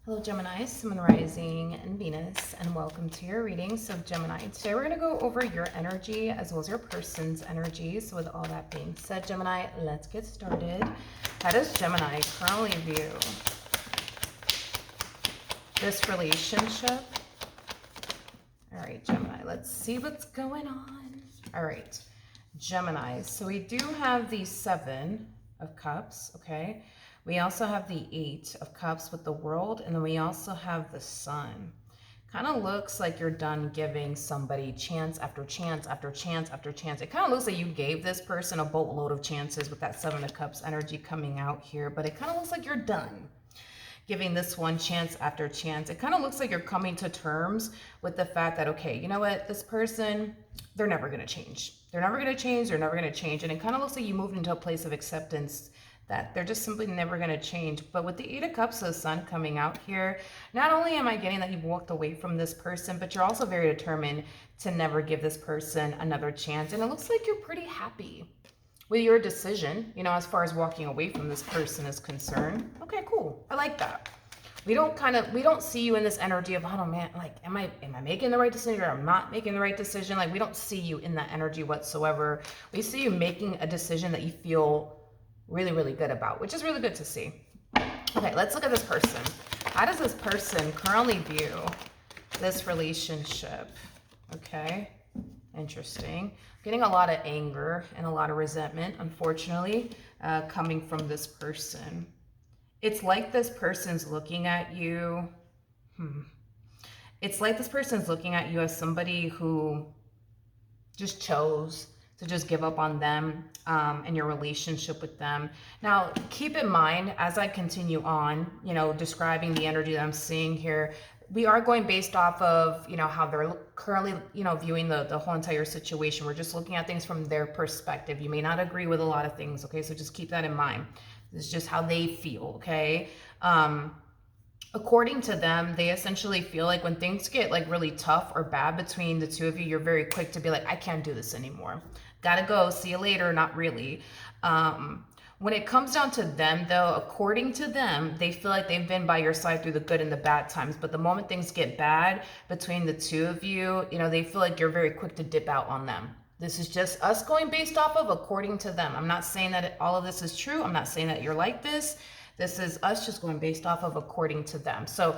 Hello Gemini, Sun Rising and Venus, and welcome to your reading. So Gemini, today we're going to go over your energy as well as your person's energy. So with all that being said, Gemini, let's get started. How does Gemini currently view this relationship? All right, Gemini, let's see what's going on. All right, Gemini, so we do have the Seven of Cups, okay? We also have the Eight of Cups with the World, and then we also have the Sun. Kind of looks like you're done giving somebody chance after chance after chance after chance. It kind of looks like you gave this person a boatload of chances with that Seven of Cups energy coming out here, but it kind of looks like you're done giving this one chance after chance. It kind of looks like you're coming to terms with the fact that, okay, you know what, this person, they're never going to change. They're never going to change. They're never going to change. And it kind of looks like you moved into a place of acceptance that they're just simply never going to change. But with the Eight of Cups, the Sun coming out here, not only am I getting that you've walked away from this person, but you're also very determined to never give this person another chance. And it looks like you're pretty happy with your decision, you know, as far as walking away from this person is concerned. Okay, cool. I like that. We don't see you in this energy of, oh man, like, am I making the right decision or I'm not making the right decision? Like, we don't see you in that energy whatsoever. We see you making a decision that you feel really, really good about, which is really good to see. Okay, let's look at this person. How does this person currently view this relationship? Okay, interesting. Getting a lot of anger and a lot of resentment, unfortunately, coming from this person. It's like this person's looking at you. It's like this person's looking at you as somebody who just chose to just give up on them and your relationship with them. Now, keep in mind, as I continue on, you know, describing the energy that I'm seeing here, we are going based off of, you know, how they're currently, you know, viewing the whole entire situation. We're just looking at things from their perspective. You may not agree with a lot of things, okay? So just keep that in mind. This is just how they feel, okay? According to them, they essentially feel like when things get like really tough or bad between the two of you, you're very quick to be like, I can't do this anymore. Gotta go, see you later, not really. When it comes down to them though, according to them, they feel like they've been by your side through the good and the bad times. But the moment things get bad between the two of you, you know, they feel like you're very quick to dip out on them. This is just us going based off of according to them. I'm not saying that all of this is true. I'm not saying that you're like this. This is us just going based off of according to them. So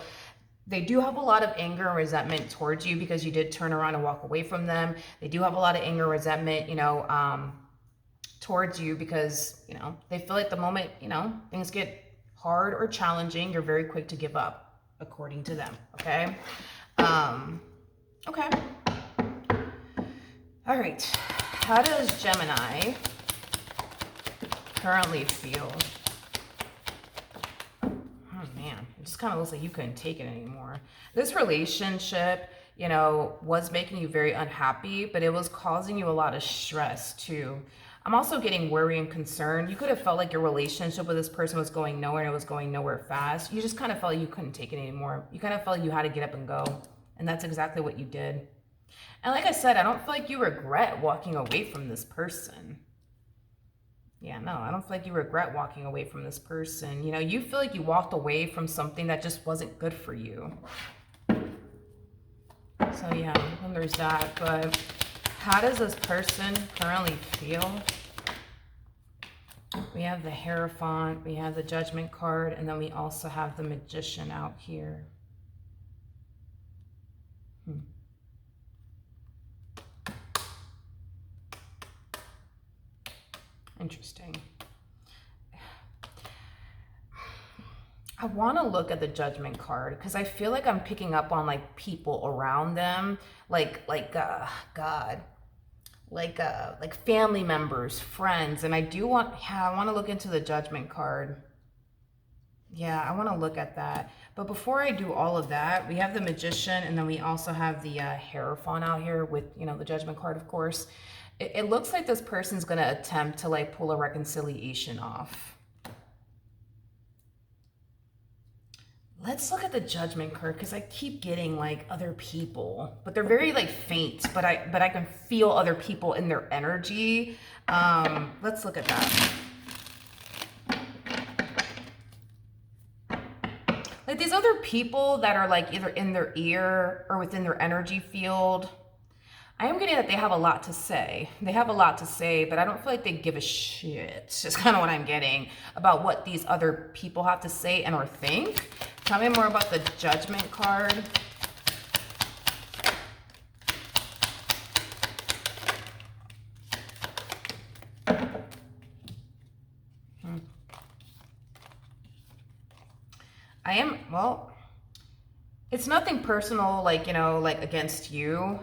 they do have a lot of anger and resentment towards you because you did turn around and walk away from them. They do have a lot of anger and resentment, you know, towards you because, you know, they feel like the moment, you know, things get hard or challenging, you're very quick to give up, according to them, okay? Okay. All right. How does Gemini currently feel? Man, it just kind of looks like you couldn't take it anymore. This relationship, you know, was making you very unhappy, but it was causing you a lot of stress too. I'm also getting worry and concern. You could have felt like your relationship with this person was going nowhere and it was going nowhere fast. You just kind of felt like you couldn't take it anymore. You kind of felt like you had to get up and go. And that's exactly what you did. And like I said, I don't feel like you regret walking away from this person. Yeah, no, I don't feel like you regret walking away from this person. You know, you feel like you walked away from something that just wasn't good for you. So yeah, and there's that. But how does this person currently feel? We have the Hierophant, we have the Judgment card, and then we also have the Magician out here. Interesting. I want to look at the Judgment card because I feel like I'm picking up on like people around them, like family members, friends, and I want to look into the Judgment card. Yeah, I want to look at that. But before I do all of that, we have the Magician, and then we also have the Hierophant out here with, you know, the Judgment card, of course. It looks like this person's going to attempt to like pull a reconciliation off. Let's look at the Judgment card because I keep getting like other people, but they're very like faint, but I can feel other people in their energy. Let's look at that. But these other people that are like either in their ear or within their energy field, I am getting that they have a lot to say. They have a lot to say, but I don't feel like they give a shit. It's just kind of what I'm getting about what these other people have to say and or think. Tell me more about the Judgment card. Well, it's nothing personal, like, you know, like against you,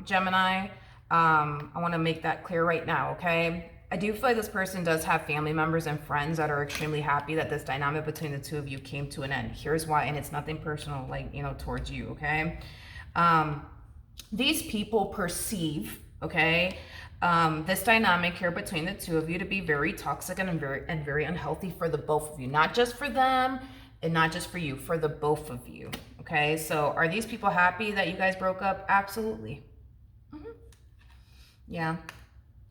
Gemini. I want to make that clear right now, okay? I do feel like this person does have family members and friends that are extremely happy that this dynamic between the two of you came to an end. Here's why, and it's nothing personal, like, you know, towards you, okay? These people perceive, okay, this dynamic here between the two of you to be very toxic and very unhealthy for the both of you, not just for them and not just for you, for the both of you. Okay, so are these people happy that you guys broke up? Absolutely. Yeah,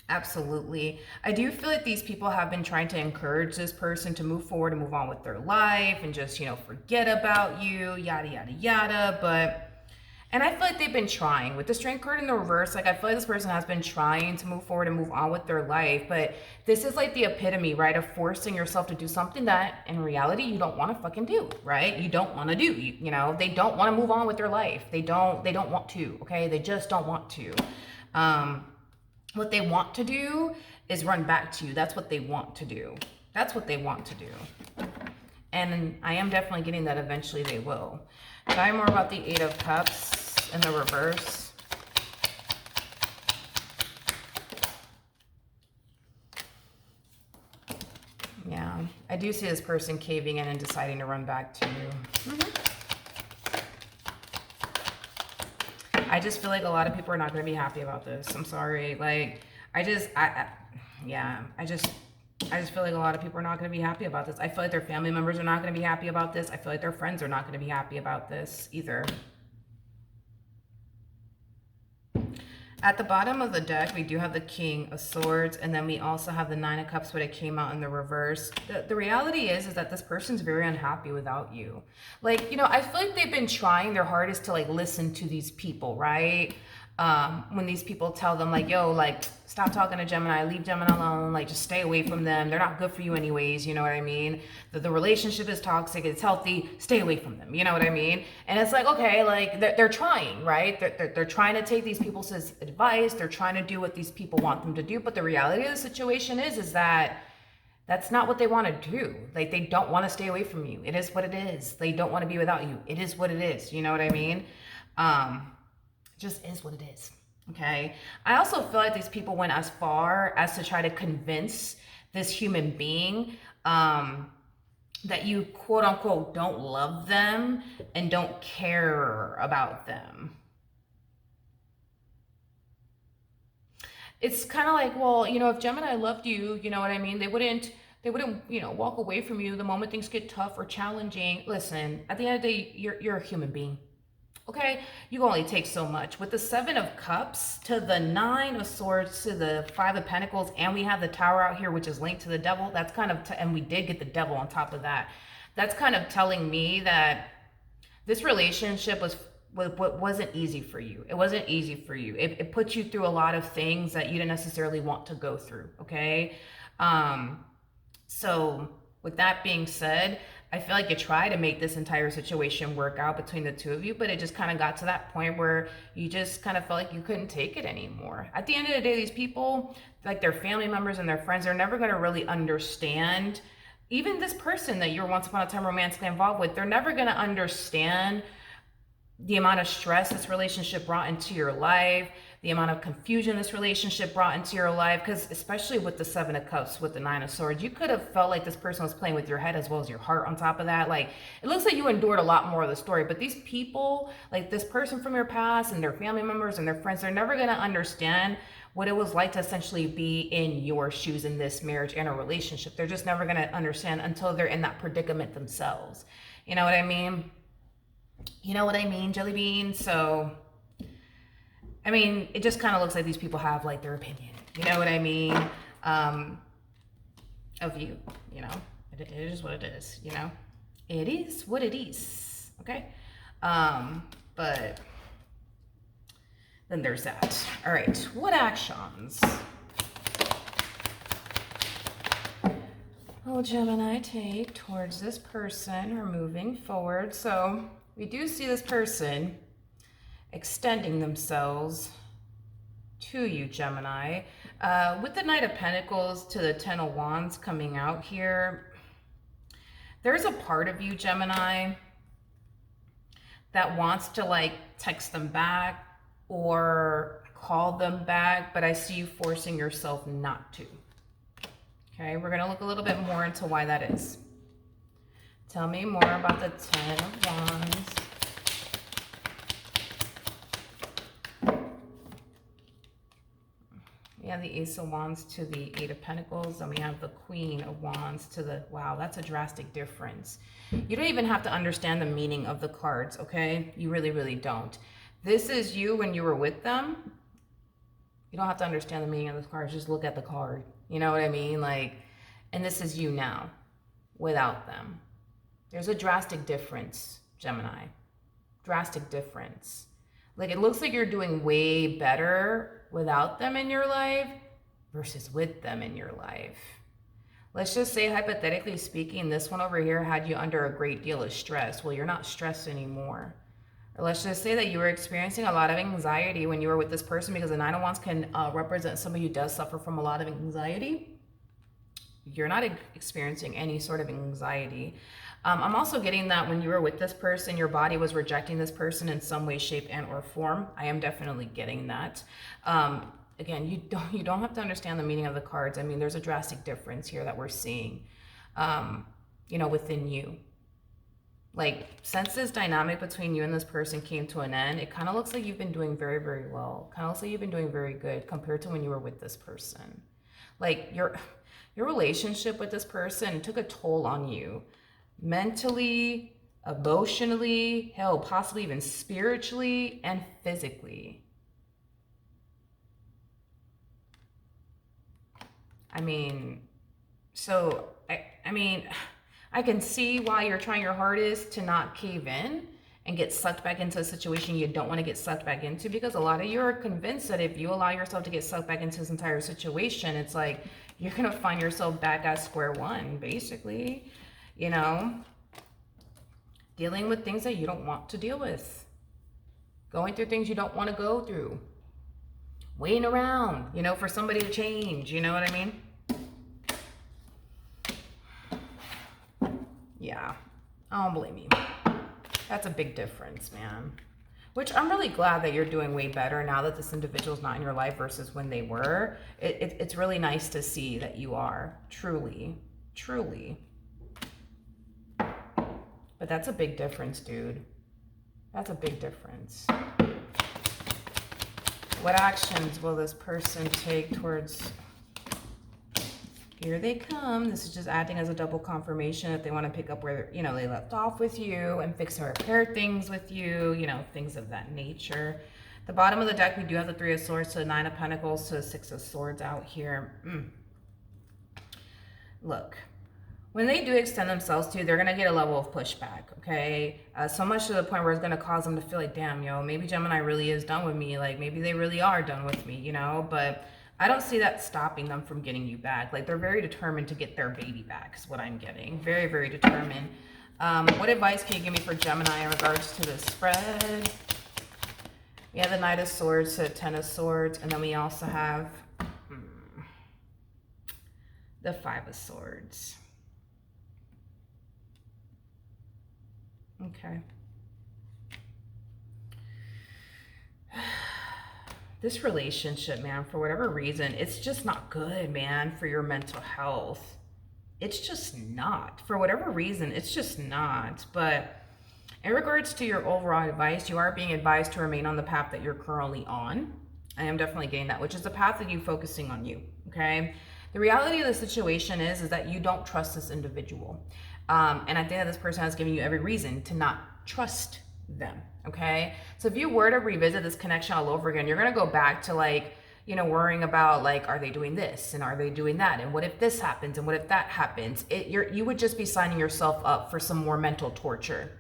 absolutely. I do feel like these people have been trying to encourage this person to move forward and move on with their life and just, you know, forget about you, yada, yada, yada. But, and I feel like they've been trying. With the Strength card in the reverse, like I feel like this person has been trying to move forward and move on with their life. But this is like the epitome, right, of forcing yourself to do something that in reality you don't want to fucking do, right? You don't want to do. You know, they don't want to move on with their life. They don't want to, okay? They just don't want to. What they want to do is run back to you. That's what they want to do. That's what they want to do. And I am definitely getting that eventually they will. Tell me more about the Eight of Cups in the reverse. Yeah, I do see this person caving in and deciding to run back to you. I just feel like a lot of people are not going to be happy about this. I'm sorry. Like, I just feel like a lot of people are not going to be happy about this. I feel like their family members are not going to be happy about this. I feel like their friends are not going to be happy about this either. At the bottom of the deck, we do have the King of Swords, and then we also have the Nine of Cups, but it came out in the reverse. The reality is that this person's very unhappy without you. Like, you know, I feel like they've been trying their hardest to, like, listen to these people, right? When these people tell them, like, yo, like, stop talking to Gemini, leave Gemini alone, like, just stay away from them. They're not good for you anyways, you know what I mean? The relationship is toxic, it's healthy, stay away from them, you know what I mean? And it's like, okay, like, they're trying, right? They're trying to take these people's advice, they're trying to do what these people want them to do, but the reality of the situation is that that's not what they want to do. Like, they don't want to stay away from you. It is what it is. They don't want to be without you. It is what it is, you know what I mean? Just is what it is, okay? I also feel like these people went as far as to try to convince this human being that you, quote unquote, don't love them and don't care about them. It's kind of like, well, you know, if Gemini loved you, you know what I mean? They wouldn't, you know, walk away from you the moment things get tough or challenging. Listen, at the end of the day, you're a human being. Okay, you only take so much. With the Seven of Cups to the Nine of Swords to the Five of Pentacles, and we have the Tower out here, which is linked to the Devil. That's kind of, and we did get the Devil on top of that. That's kind of telling me that this relationship wasn't easy for you. It wasn't easy for you. It put you through a lot of things that you didn't necessarily want to go through. Okay, so with that being said, I feel like you tried to make this entire situation work out between the two of you, but it just kind of got to that point where you just kind of felt like you couldn't take it anymore. At the end of the day, these people, like their family members and their friends, are never going to really understand. Even this person that you were once upon a time romantically involved with, they're never going to understand the amount of stress this relationship brought into your life, the amount of confusion this relationship brought into your life, because especially with the Seven of Cups, with the Nine of Swords, you could have felt like this person was playing with your head as well as your heart on top of that. Like, it looks like you endured a lot more of the story, but these people, like this person from your past and their family members and their friends, they're never going to understand what it was like to essentially be in your shoes in this marriage and a relationship. They're just never going to understand until they're in that predicament themselves. You know what I mean? You know what I mean, Jelly Bean? So, I mean, it just kind of looks like these people have like their opinion. You know what I mean? Of you, you know? It is what it is, you know? it is what it is, okay? But then there's that. All right, what actions will Gemini take towards this person or moving forward? So we do see this person extending themselves to you, Gemini. With the Knight of Pentacles to the Ten of Wands coming out here, there's a part of you, Gemini, that wants to like text them back or call them back, but I see you forcing yourself not to. Okay, we're gonna look a little bit more into why that is. Tell me more about the Ten of Wands. We have the Ace of Wands to the Eight of Pentacles, and we have the Queen of Wands to the, wow, that's a drastic difference. You don't even have to understand the meaning of the cards, okay? You really, really don't. This is you when you were with them. You don't have to understand the meaning of the cards, just look at the card. You know what I mean? Like, and this is you now, without them. There's a drastic difference, Gemini. Drastic difference. Like, it looks like you're doing way better without them in your life versus with them in your life. Let's just say, hypothetically speaking, this one over here had you under a great deal of stress. Well, you're not stressed anymore. Or let's just say that you were experiencing a lot of anxiety when you were with this person, because the Nine of Wands can represent somebody who does suffer from a lot of anxiety. You're not experiencing any sort of anxiety. I'm also getting that when you were with this person, your body was rejecting this person in some way, shape, and or form. I am definitely getting that. Again, you don't have to understand the meaning of the cards. I mean, there's a drastic difference here that we're seeing, you know, within you. Like, since this dynamic between you and this person came to an end, it kind of looks like you've been doing very, very well. Kind of looks like you've been doing very good compared to when you were with this person. Like, your relationship with this person took a toll on you. Mentally, emotionally, hell, possibly even spiritually and physically. I mean, so, I mean, I can see why you're trying your hardest to not cave in and get sucked back into a situation you don't want to get sucked back into, because a lot of you are convinced that if you allow yourself to get sucked back into this entire situation, it's like you're going to find yourself back at square one, basically. You know, dealing with things that you don't want to deal with, going through things you don't want to go through, waiting around, you know, for somebody to change, you know what I mean? Yeah, I don't blame you. That's a big difference, man. Which I'm really glad that you're doing way better now that this individual's not in your life versus when they were. It's really nice to see that you are, truly, truly. But that's a big difference, dude. That's a big difference. What actions will this person take towards... Here they come. This is just acting as a double confirmation that they want to pick up where, you know, they left off with you and fix or repair things with you, you know, things of that nature. The bottom of the deck, we do have the Three of Swords to the Nine of Pentacles to the Six of Swords out here. Look. When they do extend themselves to you, they're going to get a level of pushback, okay? So much to the point where it's going to cause them to feel like, damn, yo, maybe Gemini really is done with me. Like, maybe they really are done with me, you know? But I don't see that stopping them from getting you back. Like, they're very determined to get their baby back is what I'm getting. Very, very determined. What advice can you give me for Gemini in regards to the spread? We have the Knight of Swords to the Ten of Swords. And then we also have the Five of Swords. Okay. This relationship, man, for whatever reason, it's just not good, man, for your mental health. It's just not. For whatever reason, it's just not. But in regards to your overall advice, you are being advised to remain on the path that you're currently on. I am definitely getting that, which is the path of you focusing on you, okay? The reality of the situation is that you don't trust this individual. And I think that this person has given you every reason to not trust them, okay? So if you were to revisit this connection all over again, you're going to go back to, like, worrying about like, are they doing this and are they doing that? And what if this happens? And what if that happens? You would just be signing yourself up for some more mental torture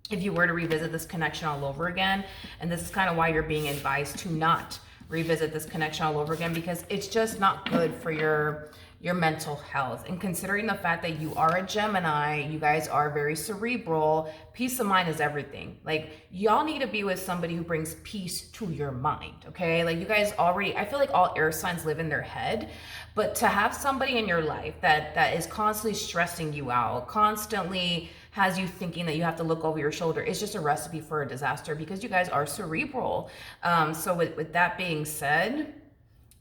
if you were to revisit this connection all over again. And this is kind of why you're being advised to not revisit this connection all over again, because it's just not good for your mental health. And considering the fact that you are a Gemini, you guys are very cerebral, peace of mind is everything. Like, y'all need to be with somebody who brings peace to your mind, okay? Like, you guys already, I feel like all air signs live in their head, but to have somebody in your life that is constantly stressing you out, constantly has you thinking that you have to look over your shoulder, is just a recipe for a disaster, because you guys are cerebral. So with that being said,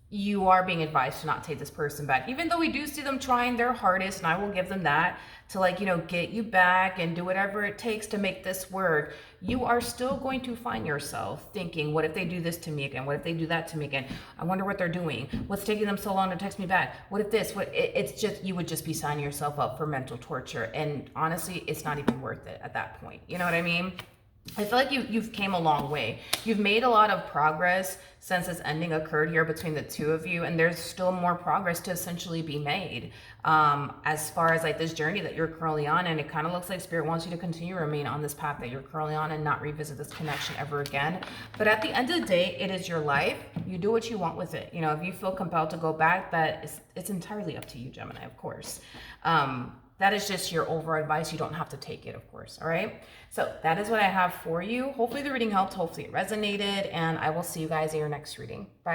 you are being advised to not take this person back, even though we do see them trying their hardest, and I will give them that, to like, get you back and do whatever it takes to make this work. You are still going to find yourself thinking, what if they do this to me again? What if they do that to me again? I wonder what they're doing. What's taking them so long to text me back? What if this? It's just, you would just be signing yourself up for mental torture. And honestly, it's not even worth it at that point. You know what I mean? I feel like you've came a long way. You've made a lot of progress since this ending occurred here between the two of you, and there's still more progress to essentially be made as far as like this journey that you're currently on. And it kind of looks like Spirit wants you to continue to remain on this path that you're currently on and not revisit this connection ever again. But at the end of the day, it is your life. You do what you want with it. If you feel compelled to go back, it's entirely up to you, Gemini, of course. That is just your over advice. You don't have to take it, of course. All right. So that is what I have for you. Hopefully the reading helped. Hopefully it resonated. And I will see you guys in your next reading. Bye.